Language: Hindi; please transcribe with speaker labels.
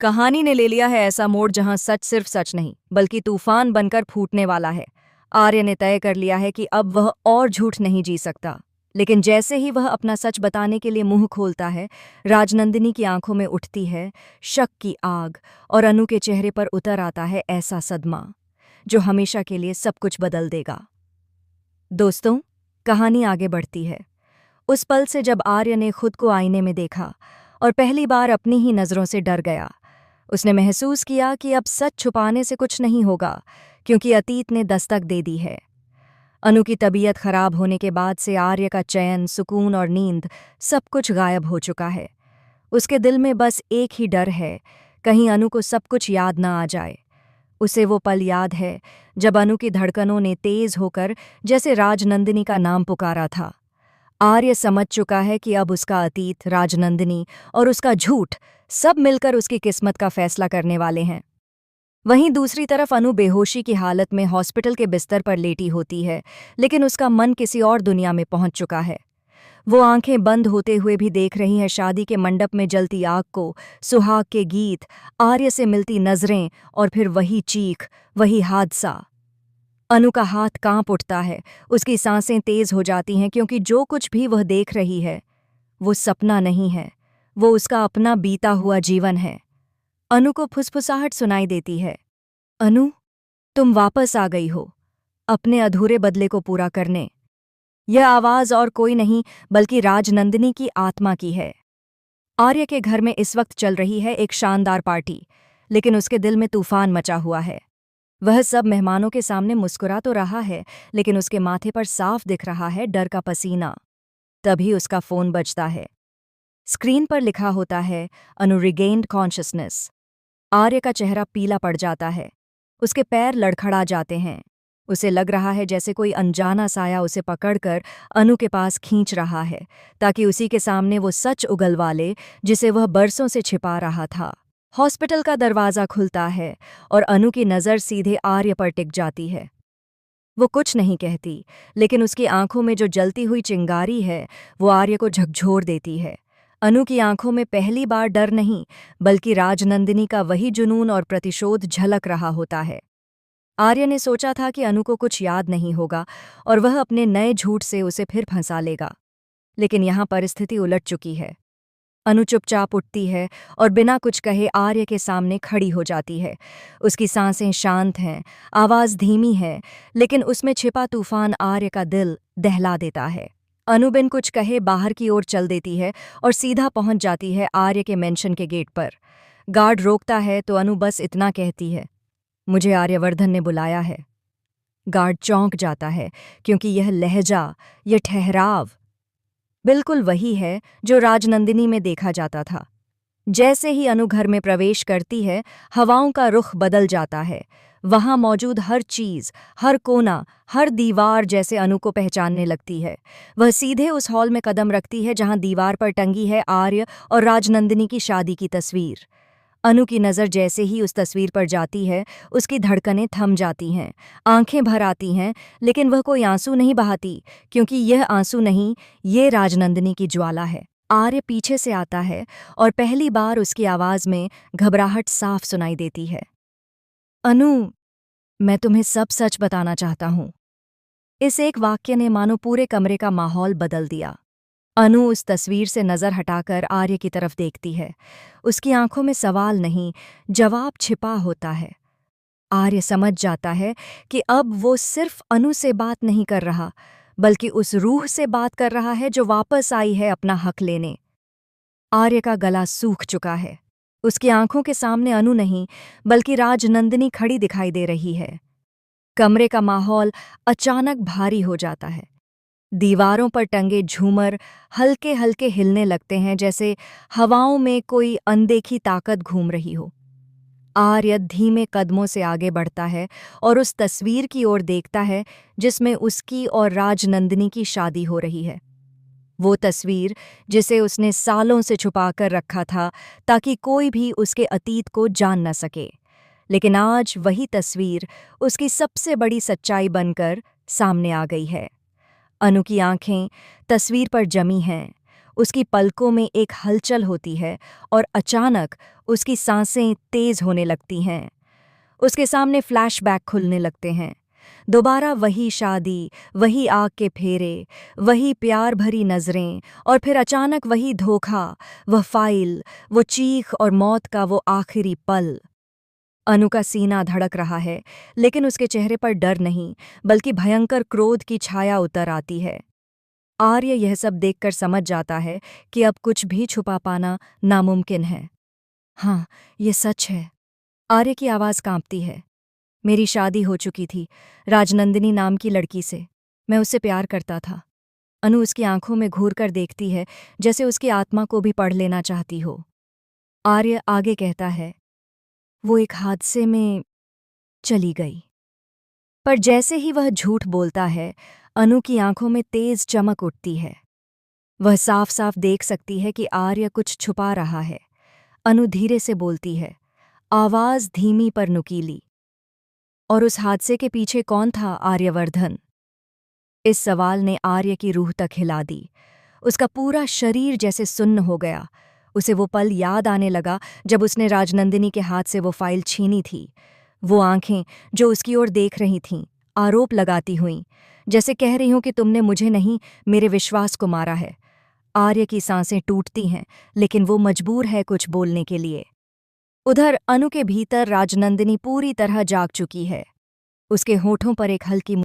Speaker 1: कहानी ने ले लिया है ऐसा मोड़ जहां सच सिर्फ सच नहीं बल्कि तूफान बनकर फूटने वाला है। आर्य ने तय कर लिया है कि अब वह और झूठ नहीं जी सकता। लेकिन जैसे ही वह अपना सच बताने के लिए मुंह खोलता है, राजनंदिनी की आंखों में उठती है शक की आग और अनु के चेहरे पर उतर आता है ऐसा सदमा जो हमेशा के लिए सब कुछ बदल देगा। दोस्तों, कहानी आगे बढ़ती है। उस पल से जब आर्य ने खुद को आईने में देखा और पहली बार अपनी ही नज़रों से डर गया, उसने महसूस किया कि अब सच छुपाने से कुछ नहीं होगा, क्योंकि अतीत ने दस्तक दे दी है। अनु की तबीयत खराब होने के बाद से आर्य का चैन, सुकून और नींद सब कुछ गायब हो चुका है। उसके दिल में बस एक ही डर है, कहीं अनु को सब कुछ याद ना आ जाए। उसे वो पल याद है जब अनु की धड़कनों ने तेज होकर जैसे राजनंदिनी का नाम पुकारा था। आर्य समझ चुका है कि अब उसका अतीत, राजनंदिनी और उसका झूठ सब मिलकर उसकी किस्मत का फैसला करने वाले हैं। वहीं दूसरी तरफ अनु बेहोशी की हालत में हॉस्पिटल के बिस्तर पर लेटी होती है, लेकिन उसका मन किसी और दुनिया में पहुंच चुका है। वो आंखें बंद होते हुए भी देख रही है शादी के मंडप में जलती आग को, सुहाग के गीत, आर्य से मिलती नजरें और फिर वही चीख, वही हादसा। अनु का हाथ कांप उठता है, उसकी सांसें तेज हो जाती हैं, क्योंकि जो कुछ भी वह देख रही है वो सपना नहीं है, वो उसका अपना बीता हुआ जीवन है। अनु को फुसफुसाहट सुनाई देती है। अनु, तुम वापस आ गई हो, अपने अधूरे बदले को पूरा करने। यह आवाज और कोई नहीं बल्कि राजनंदिनी की आत्मा की है। आर्य के घर में इस वक्त चल रही है एक शानदार पार्टी, लेकिन उसके दिल में तूफान मचा हुआ है। वह सब मेहमानों के सामने मुस्कुरा तो रहा है, लेकिन उसके माथे पर साफ दिख रहा है डर का पसीना। तभी उसका फोन बजता है। स्क्रीन पर लिखा होता है अनु रिगेन्ड कॉन्शियसनेस। आर्य का चेहरा पीला पड़ जाता है, उसके पैर लड़खड़ा जाते हैं। उसे लग रहा है जैसे कोई अनजाना साया उसे पकड़कर अनु के पास खींच रहा है, ताकि उसी के सामने वो सच उगलवा ले जिसे वह बरसों से छिपा रहा था। हॉस्पिटल का दरवाज़ा खुलता है और अनु की नज़र सीधे आर्य पर टिक जाती है। वो कुछ नहीं कहती, लेकिन उसकी आंखों में जो जलती हुई चिंगारी है वो आर्य को झकझोर देती है। अनु की आंखों में पहली बार डर नहीं बल्कि राजनंदिनी का वही जुनून और प्रतिशोध झलक रहा होता है। आर्य ने सोचा था कि अनु को कुछ याद नहीं होगा और वह अपने नए झूठ से उसे फिर फंसा लेगा, लेकिन यहाँ परिस्थिति उलट चुकी है। अनु चुपचाप उठती है और बिना कुछ कहे आर्य के सामने खड़ी हो जाती है। उसकी सांसें शांत हैं, आवाज़ धीमी है, लेकिन उसमें छिपा तूफान आर्य का दिल दहला देता है। अनु बिन कुछ कहे बाहर की ओर चल देती है और सीधा पहुंच जाती है आर्य के मेंशन के गेट पर। गार्ड रोकता है तो अनु बस इतना कहती है, मुझे आर्यवर्धन ने बुलाया है। गार्ड चौंक जाता है, क्योंकि यह लहजा, यह ठहराव बिल्कुल वही है जो राजनंदिनी में देखा जाता था। जैसे ही अनु घर में प्रवेश करती है, हवाओं का रुख बदल जाता है। वहां मौजूद हर चीज, हर कोना, हर दीवार जैसे अनु को पहचानने लगती है। वह सीधे उस हॉल में कदम रखती है जहां दीवार पर टंगी है आर्य और राजनंदिनी की शादी की तस्वीर। अनु की नज़र जैसे ही उस तस्वीर पर जाती है, उसकी धड़कनें थम जाती हैं, आंखें भर आती हैं, लेकिन वह कोई आंसू नहीं बहाती, क्योंकि यह आंसू नहीं, ये राजनंदिनी की ज्वाला है। आर्य पीछे से आता है और पहली बार उसकी आवाज़ में घबराहट साफ सुनाई देती है। अनु, मैं तुम्हें सब सच बताना चाहता हूँ। इस एक वाक्य ने मानो पूरे कमरे का माहौल बदल दिया। अनु उस तस्वीर से नज़र हटाकर आर्य की तरफ देखती है। उसकी आंखों में सवाल नहीं, जवाब छिपा होता है। आर्य समझ जाता है कि अब वो सिर्फ अनु से बात नहीं कर रहा, बल्कि उस रूह से बात कर रहा है जो वापस आई है अपना हक लेने। आर्य का गला सूख चुका है। उसकी आंखों के सामने अनु नहीं बल्कि राजनंदिनी खड़ी दिखाई दे रही है। कमरे का माहौल अचानक भारी हो जाता है। दीवारों पर टंगे झूमर हल्के हल्के हिलने लगते हैं, जैसे हवाओं में कोई अनदेखी ताकत घूम रही हो। आर्य धीमे कदमों से आगे बढ़ता है और उस तस्वीर की ओर देखता है जिसमें उसकी और राजनंदिनी की शादी हो रही है। वो तस्वीर जिसे उसने सालों से छुपा कर रखा था, ताकि कोई भी उसके अतीत को जान न सके। लेकिन आज वही तस्वीर उसकी सबसे बड़ी सच्चाई बनकर सामने आ गई है। अनु की आंखें तस्वीर पर जमी हैं। उसकी पलकों में एक हलचल होती है और अचानक उसकी सांसें तेज होने लगती हैं। उसके सामने फ्लैशबैक खुलने लगते हैं। दोबारा वही शादी, वही आग के फेरे, वही प्यार भरी नजरें, और फिर अचानक वही धोखा, वह फाइल, वो चीख और मौत का वो आखिरी पल। अनु का सीना धड़क रहा है, लेकिन उसके चेहरे पर डर नहीं, बल्कि भयंकर क्रोध की छाया उतर आती है। आर्य यह सब देखकर समझ जाता है कि अब कुछ भी छुपा पाना नामुमकिन है। हाँ, ये सच है। आर्य की आवाज़ कांपती है। मेरी शादी हो चुकी थी, राजनंदिनी नाम की लड़की से। मैं उससे प्यार करता था। अनु उसकी आंखों में घूर कर देखती है, जैसे उसकी आत्मा को भी पढ़ लेना चाहती हो। आर्य आगे कहता है, वो एक हादसे में चली गई। पर जैसे ही वह झूठ बोलता है, अनु की आंखों में तेज चमक उठती है। वह साफ साफ देख सकती है कि आर्य कुछ छुपा रहा है। अनु धीरे से बोलती है, आवाज धीमी पर नुकीली। और उस हादसे के पीछे कौन था, आर्यवर्धन? इस सवाल ने आर्य की रूह तक हिला दी। उसका पूरा शरीर जैसे सुन्न हो गया। उसे वो पल याद आने लगा जब उसने राजनंदिनी के हाथ से वो फाइल छीनी थी। वो आंखें जो उसकी ओर देख रही थीं, आरोप लगाती हुईं, जैसे कह रही हूं कि तुमने मुझे नहीं, मेरे विश्वास को मारा है। आर्य की सांसें टूटती हैं, लेकिन वो मजबूर है कुछ बोलने के लिए। उधर अनु के भीतर राजनंदिनी पूरी तरह जाग चुकी है। उसके होठों पर एक हल्की